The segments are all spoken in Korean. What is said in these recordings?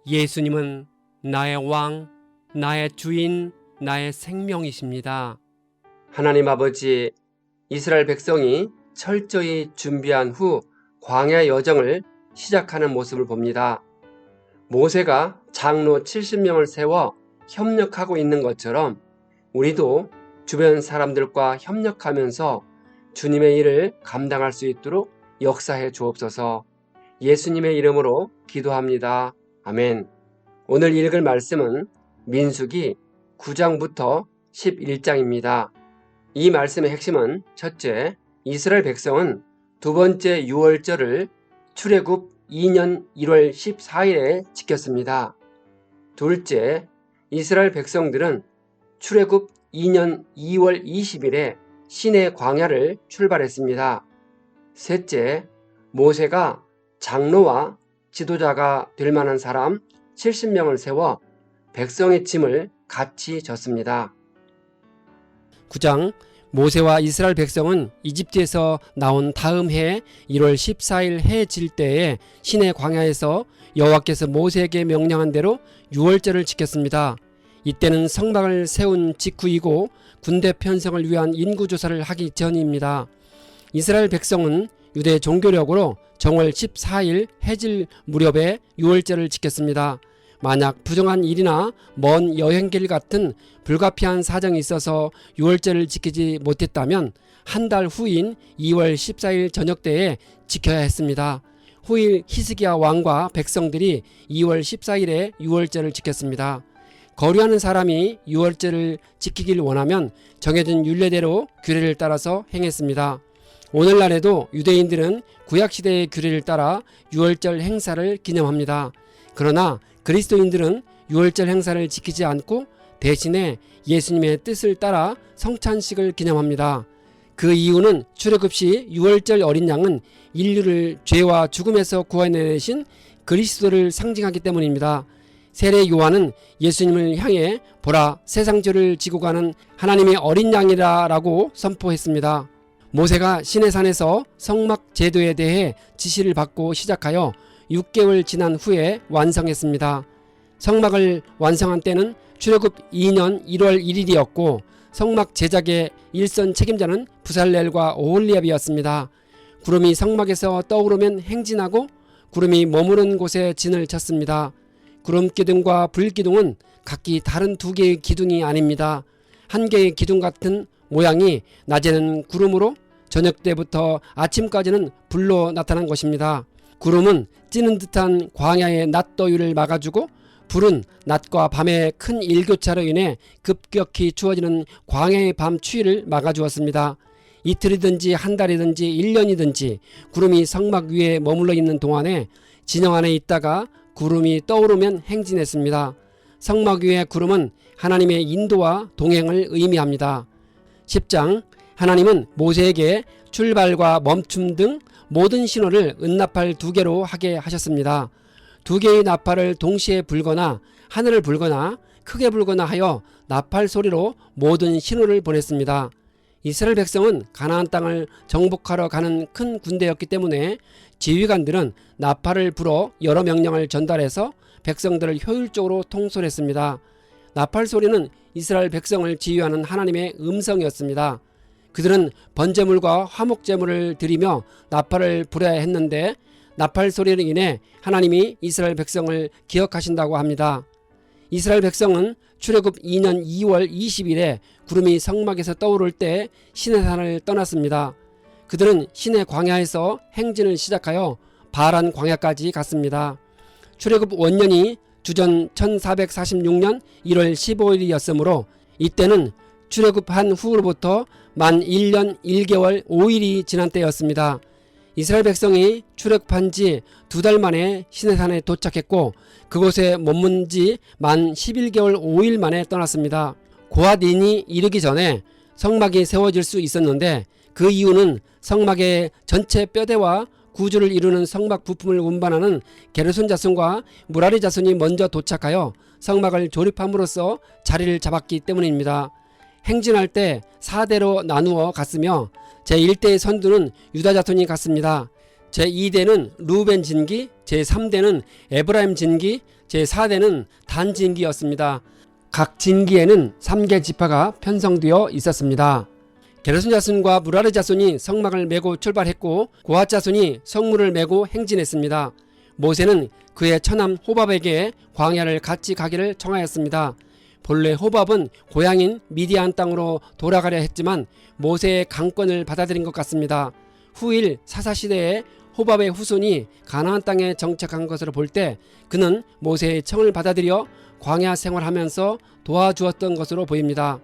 예수님은 나의 왕, 나의 주인, 나의 생명이십니다. 하나님 아버지, 이스라엘 백성이 철저히 준비한 후 광야 여정을 시작하는 모습을 봅니다. 모세가 장로 70명을 세워 협력하고 있는 것처럼 우리도 주변 사람들과 협력하면서 주님의 일을 감당할 수 있도록 역사해 주옵소서. 예수님의 이름으로 기도합니다. 아멘. 오늘 읽을 말씀은 민수기 9장부터 11장입니다. 이 말씀의 핵심은 첫째, 이스라엘 백성은 두 번째 유월절을 출애굽 2년 1월 14일에 지켰습니다. 둘째, 이스라엘 백성들은 출애굽 2년 2월 20일에 시내 광야를 출발했습니다. 셋째, 모세가 장로와 지도자가 될 만한 사람 70명을 세워 백성의 짐을 같이 졌습니다. 9장 모세와 이스라엘 백성은 이집트에서 나온 다음 해 1월 14일 해 질 때에 시내 광야에서 여호와께서 모세에게 명령한 대로 유월절을 지켰습니다. 이때는 성막을 세운 직후이고 군대 편성을 위한 인구조사를 하기 전입니다. 이스라엘 백성은 유대 종교력으로 정월 14일 해질 무렵에 유월절을 지켰습니다. 만약 부정한 일이나 먼 여행길 같은 불가피한 사정이 있어서 유월절을 지키지 못했다면 한 달 후인 2월 14일 저녁 때에 지켜야 했습니다. 후일 히스기야 왕과 백성들이 2월 14일에 유월절을 지켰습니다. 거류하는 사람이 유월절을 지키길 원하면 정해진 율례대로 규례를 따라서 행했습니다. 오늘날에도 유대인들은 구약시대의 규례를 따라 유월절 행사를 기념합니다. 그러나 그리스도인들은 유월절 행사를 지키지 않고 대신에 예수님의 뜻을 따라 성찬식을 기념합니다. 그 이유는 출애굽 시 유월절 어린 양은 인류를 죄와 죽음에서 구원해내신 그리스도를 상징하기 때문입니다. 세례 요한은 예수님을 향해 보라 세상 죄를 지고 가는 하나님의 어린 양이라 라고 선포했습니다. 모세가 시내산에서 성막 제도에 대해 지시를 받고 시작하여 6개월 지난 후에 완성했습니다. 성막을 완성한 때는 출애굽 2년 1월 1일이었고 성막 제작의 일선 책임자는 부살렐과 오홀리압이었습니다. 구름이 성막에서 떠오르면 행진하고 구름이 머무른 곳에 진을 쳤습니다. 구름 기둥과 불 기둥은 각기 다른 두 개의 기둥이 아닙니다. 한 개의 기둥 같은 모양이 낮에는 구름으로 저녁 때부터 아침까지는 불로 나타난 것입니다. 구름은 찌는 듯한 광야의 낮더위를 막아주고 불은 낮과 밤의 큰 일교차로 인해 급격히 추워지는 광야의 밤 추위를 막아주었습니다. 이틀이든지 한 달이든지 1년이든지 구름이 성막 위에 머물러 있는 동안에 진영 안에 있다가 구름이 떠오르면 행진했습니다. 성막 위의 구름은 하나님의 인도와 동행을 의미합니다. 10장 하나님은 모세에게 출발과 멈춤 등 모든 신호를 은나팔 2개로 하게 하셨습니다. 2개의 나팔을 동시에 불거나 하늘을 불거나 크게 불거나 하여 나팔 소리로 모든 신호를 보냈습니다. 이스라엘 백성은 가나안 땅을 정복하러 가는 큰 군대였기 때문에 지휘관들은 나팔을 불어 여러 명령을 전달해서 백성들을 효율적으로 통솔했습니다. 나팔 소리는 이스라엘 백성을 지휘하는 하나님의 음성이었습니다. 그들은 번제물과 화목제물을 드리며 나팔을 불어야 했는데 나팔 소리로 인해 하나님이 이스라엘 백성을 기억하신다고 합니다. 이스라엘 백성은 출애굽 2년 2월 20일에 구름이 성막에서 떠오를 때 시내산을 떠났습니다. 그들은 시내 광야에서 행진을 시작하여 바란 광야까지 갔습니다. 출애굽 원년이 주전 1446년 1월 15일이었으므로 이때는 출애굽한 후로부터 만 1년 1개월 5일이 지난 때였습니다. 이스라엘 백성이 출애굽한 지 2달 만에 시내산에 도착했고 그곳에 머문 지 만 11개월 5일 만에 떠났습니다. 고앗인이 이르기 전에 성막이 세워질 수 있었는데 그 이유는 성막의 전체 뼈대와 구주를 이루는 성막 부품을 운반하는 게르손 자손과 무라리 자손이 먼저 도착하여 성막을 조립함으로써 자리를 잡았기 때문입니다. 행진할 때 4대로 나누어 갔으며 제1대의 선두는 유다 자손이 갔습니다. 제2대는 루벤 진기, 제3대는 에브라임 진기, 제4대는 단 진기였습니다. 각 진기에는 3개 지파가 편성되어 있었습니다. 게르손 자손과 무라리 자손이 성막을 메고 출발했고 고핫 자손이 성문을 메고 행진했습니다. 모세는 그의 처남 호밥에게 광야를 같이 가기를 청하였습니다. 본래 호밥은 고향인 미디안 땅으로 돌아가려 했지만 모세의 강권을 받아들인 것 같습니다. 후일 사사시대에 호밥의 후손이 가나안 땅에 정착한 것으로 볼 때 그는 모세의 청을 받아들여 광야 생활하면서 도와주었던 것으로 보입니다.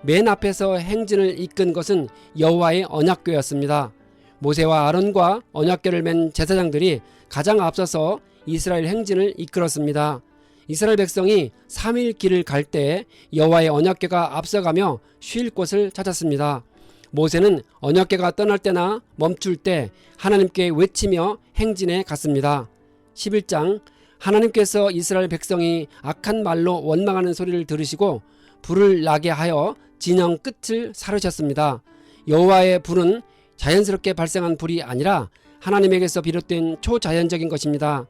맨 앞에서 행진을 이끈 것은 여호와의 언약궤였습니다. 모세와 아론과 언약궤를 맨 제사장들이 가장 앞서서 이스라엘 행진을 이끌었습니다. 이스라엘 백성이 3일 길을 갈 때 여호와의 언약궤가 앞서가며 쉴 곳을 찾았습니다. 모세는 언약궤가 떠날 때나 멈출 때 하나님께 외치며 행진해 갔습니다. 11장 하나님께서 이스라엘 백성이 악한 말로 원망하는 소리를 들으시고 불을 나게 하여 진영 끝을 사르셨습니다. 여호와의 불은 자연스럽게 발생한 불이 아니라 하나님에게서 비롯된 초자연적인 것입니다.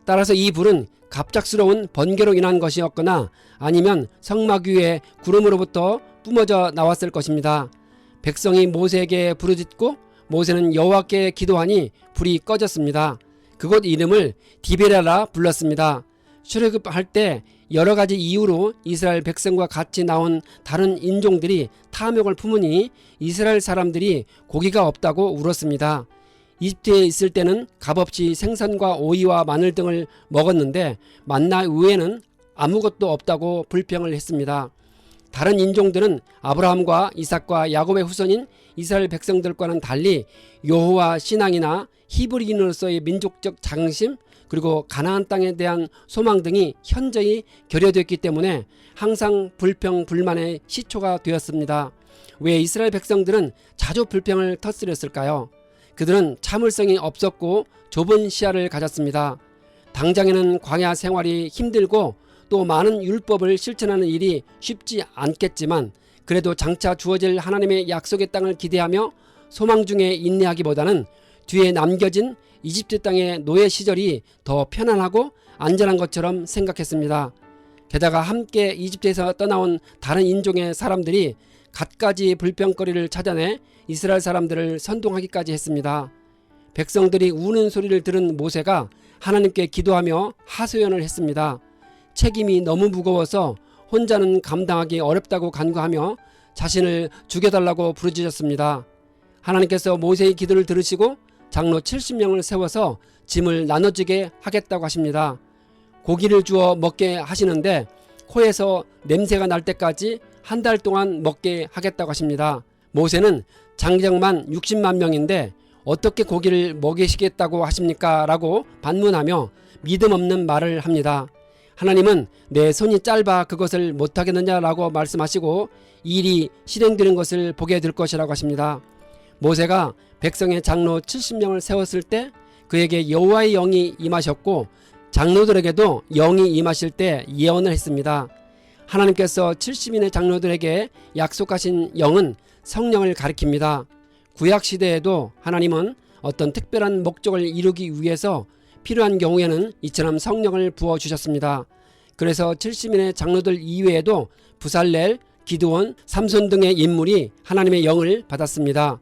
따라서 이 불은 갑작스러운 번개로 인한 것이었거나 아니면 성막 위에 구름으로부터 뿜어져 나왔을 것입니다. 백성이 모세에게 부르짖고 모세는 여호와께 기도하니 불이 꺼졌습니다. 그곳 이름을 디베라라 불렀습니다. 출애굽할 때 여러 가지 이유로 이스라엘 백성과 같이 나온 다른 인종들이 탐욕을 품으니 이스라엘 사람들이 고기가 없다고 울었습니다. 이집트에 있을 때는 값없이 생선과 오이와 마늘 등을 먹었는데 만나 외에는 아무것도 없다고 불평을 했습니다. 다른 인종들은 아브라함과 이삭과 야곱의 후손인 이스라엘 백성들과는 달리 여호와 신앙이나 히브리인으로서의 민족적 자긍심 그리고 가나안 땅에 대한 소망 등이 현저히 결여됐기 때문에 항상 불평 불만의 시초가 되었습니다. 왜 이스라엘 백성들은 자주 불평을 터뜨렸을까요? 그들은 참을성이 없었고 좁은 시야를 가졌습니다. 당장에는 광야 생활이 힘들고 또 많은 율법을 실천하는 일이 쉽지 않겠지만 그래도 장차 주어질 하나님의 약속의 땅을 기대하며 소망 중에 인내하기보다는 뒤에 남겨진 이집트 땅의 노예 시절이 더 편안하고 안전한 것처럼 생각했습니다. 게다가 함께 이집트에서 떠나온 다른 인종의 사람들이 갖가지 불평거리를 찾아내 이스라엘 사람들을 선동하기까지 했습니다. 백성들이 우는 소리를 들은 모세가 하나님께 기도하며 하소연을 했습니다. 책임이 너무 무거워서 혼자는 감당하기 어렵다고 간구하며 자신을 죽여달라고 부르짖었습니다. 하나님께서 모세의 기도를 들으시고 장로 70명을 세워서 짐을 나눠주게 하겠다고 하십니다. 고기를 주어 먹게 하시는데 코에서 냄새가 날 때까지 한 달 동안 먹게 하겠다고 하십니다. 모세는 장정만 60만 명인데 어떻게 고기를 먹이시겠다고 하십니까? 라고 반문하며 믿음 없는 말을 합니다. 하나님은 내 손이 짧아 그것을 못하겠느냐라고 말씀하시고 일이 실행되는 것을 보게 될 것이라고 하십니다. 모세가 백성의 장로 70명을 세웠을 때 그에게 여호와의 영이 임하셨고 장로들에게도 영이 임하실 때 예언을 했습니다. 하나님께서 70인의 장로들에게 약속하신 영은 성령을 가리킵니다. 구약시대에도 하나님은 어떤 특별한 목적을 이루기 위해서 필요한 경우에는 이처럼 성령을 부어주셨습니다. 그래서 70인의 장로들 이외에도 부살렐, 기드온, 삼손 등의 인물이 하나님의 영을 받았습니다.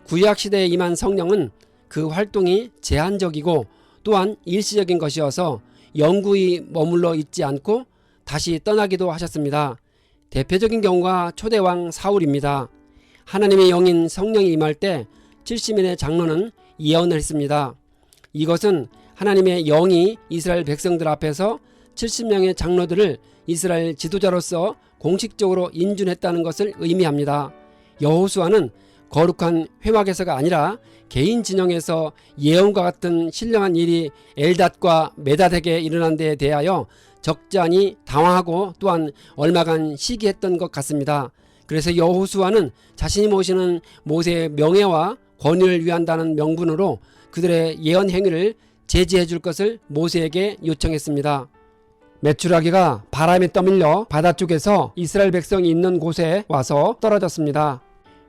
구약시대에 임한 성령은 그 활동이 제한적이고 또한 일시적인 것이어서 영구히 머물러 있지 않고 다시 떠나기도 하셨습니다. 대표적인 경우가 초대왕 사울입니다. 하나님의 영인 성령이 임할 때 70인의 장로는 예언을 했습니다. 이것은 하나님의 영이 이스라엘 백성들 앞에서 70명의 장로들을 이스라엘 지도자로서 공식적으로 인준했다는 것을 의미합니다. 여호수아는 거룩한 회막에서가 아니라 개인 진영에서 예언과 같은 신령한 일이 엘닷과 메닷에게 일어난 데에 대하여 적잖이 당황하고 또한 얼마간 시기했던 것 같습니다. 그래서 여호수아는 자신이 모시는 모세의 명예와 권위를 위한다는 명분으로 그들의 예언 행위를 제지해 줄 것을 모세에게 요청했습니다. 메추라기가 바람에 떠밀려 바다 쪽에서 이스라엘 백성이 있는 곳에 와서 떨어졌습니다.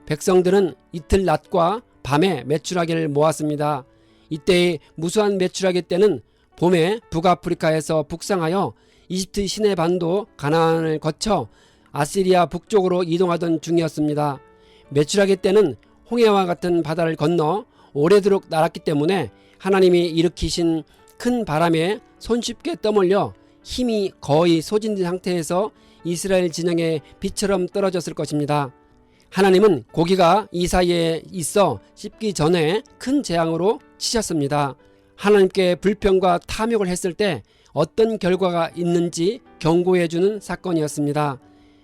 백성들은 이틀 낮과 밤에 메추라기를 모았습니다. 이때의 무수한 메추라기 떼는 봄에 북아프리카에서 북상하여 이집트 시내 반도 가나안을 거쳐 아시리아 북쪽으로 이동하던 중이었습니다. 메추라기 때는 홍해와 같은 바다를 건너 오래도록 날았기 때문에 하나님이 일으키신 큰 바람에 손쉽게 떠몰려 힘이 거의 소진된 상태에서 이스라엘 진영에 비처럼 떨어졌을 것입니다. 하나님은 고기가 이 사이에 있어 씹기 전에 큰 재앙으로 치셨습니다. 하나님께 불평과 탐욕을 했을 때 어떤 결과가 있는지 경고해주는 사건이었습니다.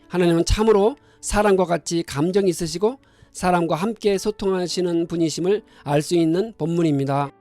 하나님은 참으로 사람과 같이 감정이 있으시고 사람과 함께 소통하시는 분이심을 알 수 있는 본문입니다.